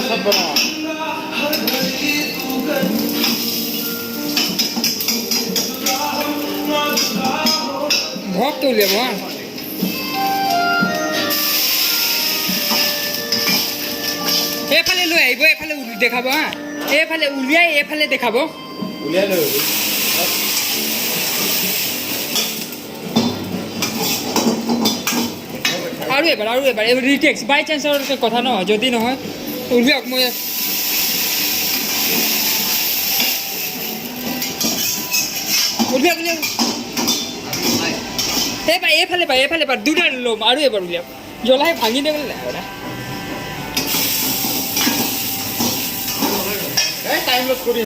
सब बनाओ ভক্ত উলিয়াব এইফালে লৈ আহিব এইফালে দেখাব হা এইফালে উলিয়াই এইফালে দেখাব উলিয়াই লৈ আৰু এবাৰ ৰিটেক্স বাই চান্সৰ কথা নহয় যদি নহয় উলিয়াওক মই উলিয়াওক এইফালে দুটা ল'ম আৰু এবাৰ উলিয়াওক জ্বলাই ভাঙি দিব টাইম লছ কৰি